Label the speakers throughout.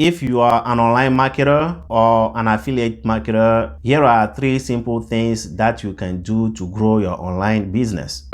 Speaker 1: If you are an online marketer or an affiliate marketer, here are 3 simple things that you can do to grow your online business.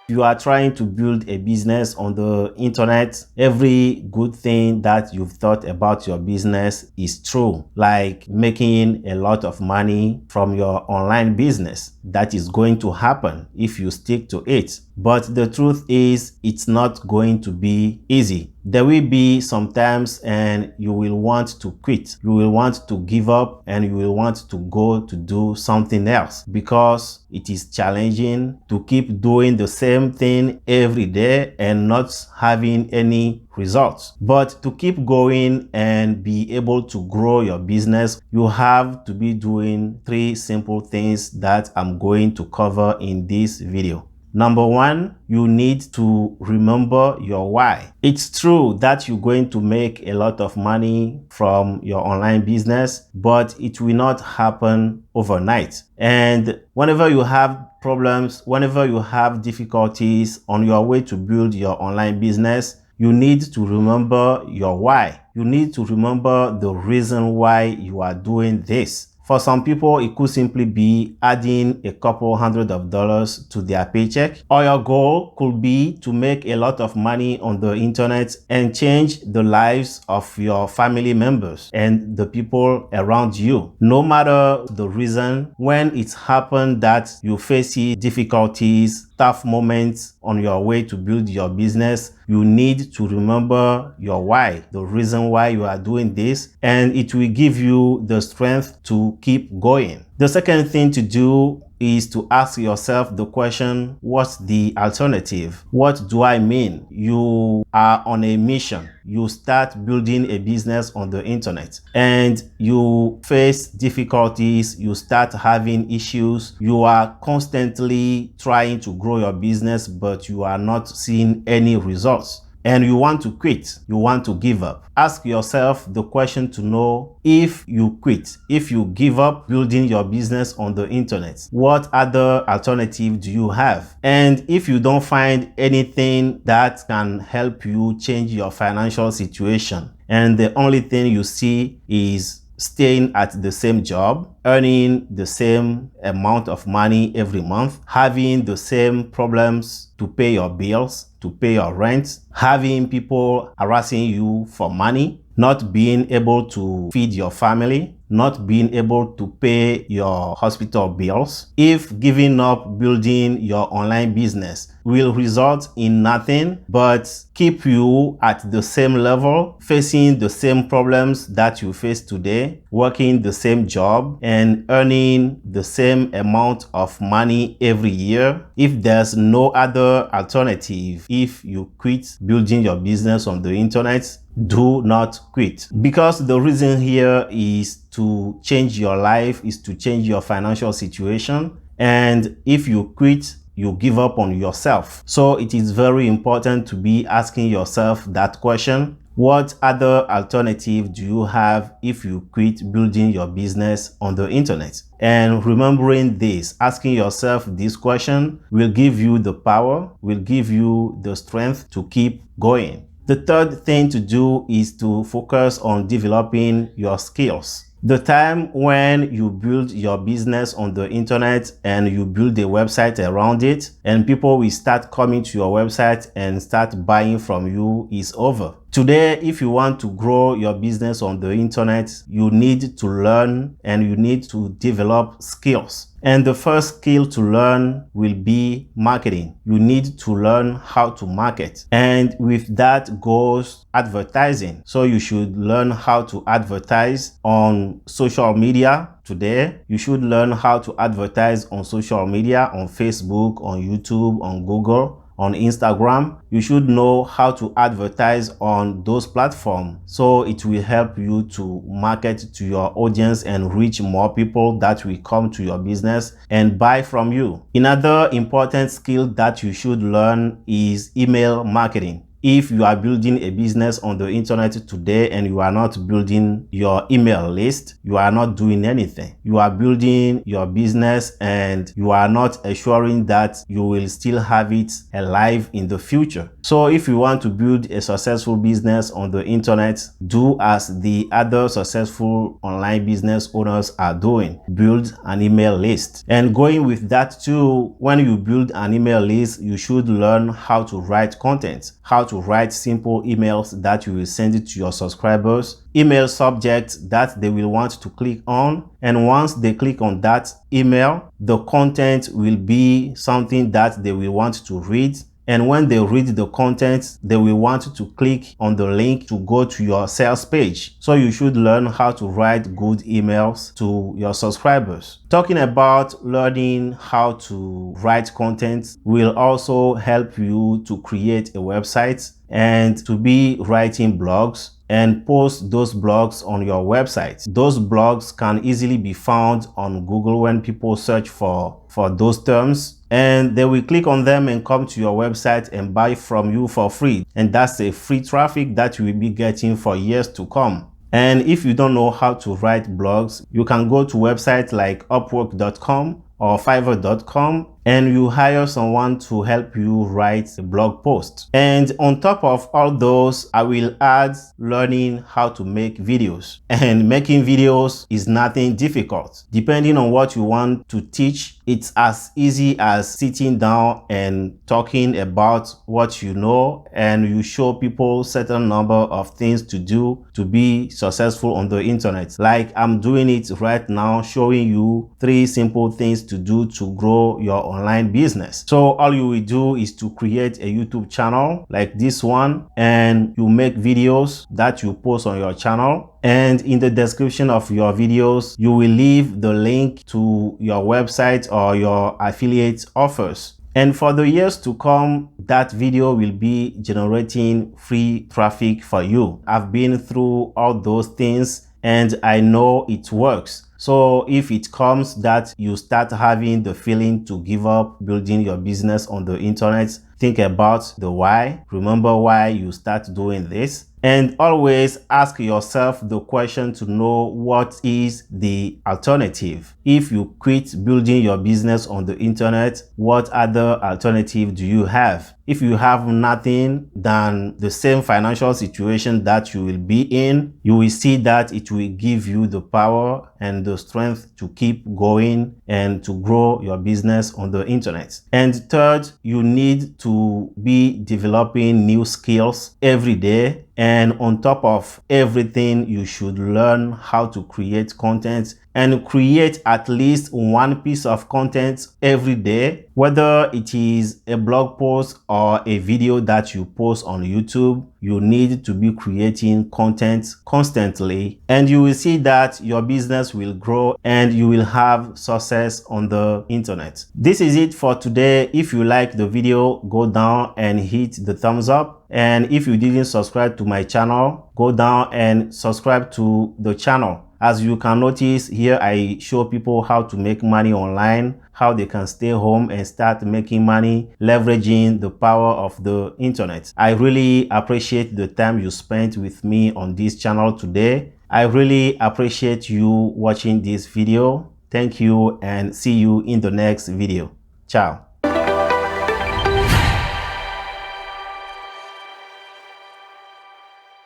Speaker 1: You are trying to build a business on the internet, every good thing that you've thought about your business is true, like making a lot of money from your online business. That is going to happen if you stick to it. But the truth is, it's not going to be easy. There will be some times and you will want to quit. You will want to give up and you will want to go to do something else because it is challenging to keep doing the same thing every day and not having any results. But to keep going and be able to grow your business, you have to be doing 3 simple things that I'm going to cover in this video. Number 1, you need to remember your why. It's true that you're going to make a lot of money from your online business, but it will not happen overnight. And whenever you have problems, whenever you have difficulties on your way to build your online business, you need to remember your why. You need to remember the reason why you are doing this. For some people, it could simply be adding a couple $100s to their paycheck. Or your goal could be to make a lot of money on the internet and change the lives of your family members and the people around you. No matter the reason, when it's happened that you face difficulties, tough moments on your way to build your business, you need to remember your why, the reason why you are doing this, and it will give you the strength to keep going. The second thing to do is to ask yourself the question, what's the alternative? What do I mean? You are on a mission. You start building a business on the internet and you face difficulties, you start having issues, you are constantly trying to grow your business, but you are not seeing any results. And you want to quit, you want to give up. Ask yourself the question to know, if you quit, if you give up building your business on the internet, what other alternative do you have? And if you don't find anything that can help you change your financial situation, and the only thing you see is staying at the same job, earning the same amount of money every month, having the same problems to pay your bills, to pay your rent, having people harassing you for money, not being able to feed your family, not being able to pay your hospital bills. If giving up building your online business will result in nothing but keep you at the same level, facing the same problems that you face today, working the same job and earning the same amount of money every year, if there's no other alternative, if you quit building your business on the internet, do not quit. Because the reason here is to change your life, is to change your financial situation. And if you quit, you give up on yourself. So it is very important to be asking yourself that question. What other alternative do you have if you quit building your business on the internet? And remembering this, asking yourself this question will give you the power, will give you the strength to keep going. The third thing to do is to focus on developing your skills. The time when you build your business on the internet and you build a website around it and people will start coming to your website and start buying from you is over. Today, if you want to grow your business on the internet, you need to learn and you need to develop skills. And the first skill to learn will be marketing. You need to learn how to market. And with that goes advertising. So you should learn how to advertise on social media. Today, you should learn how to advertise on social media, on Facebook, on YouTube, on Google, on Instagram. You should know how to advertise on those platforms, so it will help you to market to your audience and reach more people that will come to your business and buy from you. Another important skill that you should learn is email marketing. if you are building a business on the internet today and you are not building your email list, you are not doing anything. You are building your business and you are not assuring that you will still have it alive in the future. So if you want to build a successful business on the internet, do as the other successful online business owners are doing. Build an email list. And going with that too, when you build an email list, you should learn how to write content, how to write simple emails that you will send it to your subscribers, email subjects that they will want to click on. And once they click on that email, the content will be something that they will want to read. And when they read the content, they will want to click on the link to go to your sales page. So you should learn how to write good emails to your subscribers. Talking about learning how to write content will also help you to create a website and to be writing blogs and post those blogs on your website. Those blogs can easily be found on Google when people search for those terms, and they will click on them and come to your website and buy from you for free. And that's a free traffic that you will be getting for years to come. And if you don't know how to write blogs, you can go to websites like upwork.com or fiverr.com and you hire someone to help you write a blog post. And on top of all those, I will add learning how to make videos. And making videos is nothing difficult. Depending on what you want to teach, it's as easy as sitting down and talking about what you know, and you show people certain number of things to do to be successful on the internet. Like I'm doing it right now, showing you 3 simple things to do to grow your online business. So all you will do is to create a YouTube channel like this one, and you make videos that you post on your channel. And in the description of your videos, you will leave the link to your website or your affiliate offers. And for the years to come, that video will be generating free traffic for you. I've been through all those things and I know it works. So if it comes that you start having the feeling to give up building your business on the internet, think about the why. Remember why you start doing this. And always ask yourself the question to know what is the alternative. If you quit building your business on the internet, what other alternative do you have? If you have nothing than the same financial situation that you will be in, you will see that it will give you the power and the strength to keep going and to grow your business on the internet. And third, you need to be developing new skills every day. And on top of everything, you should learn how to create content and create at least one piece of content every day, whether it is a blog post or a video that you post on YouTube. You need to be creating content constantly, and you will see that your business will grow and you will have success on the internet. This is it for today. If you like the video, go down and hit the thumbs up. And if you didn't subscribe to my channel, go down and subscribe to the channel. As you can notice here, I show people how to make money online, how they can stay home and start making money leveraging the power of the internet. I really appreciate the time you spent with me on this channel today. I really appreciate you watching this video. Thank you and see you in the next video. Ciao.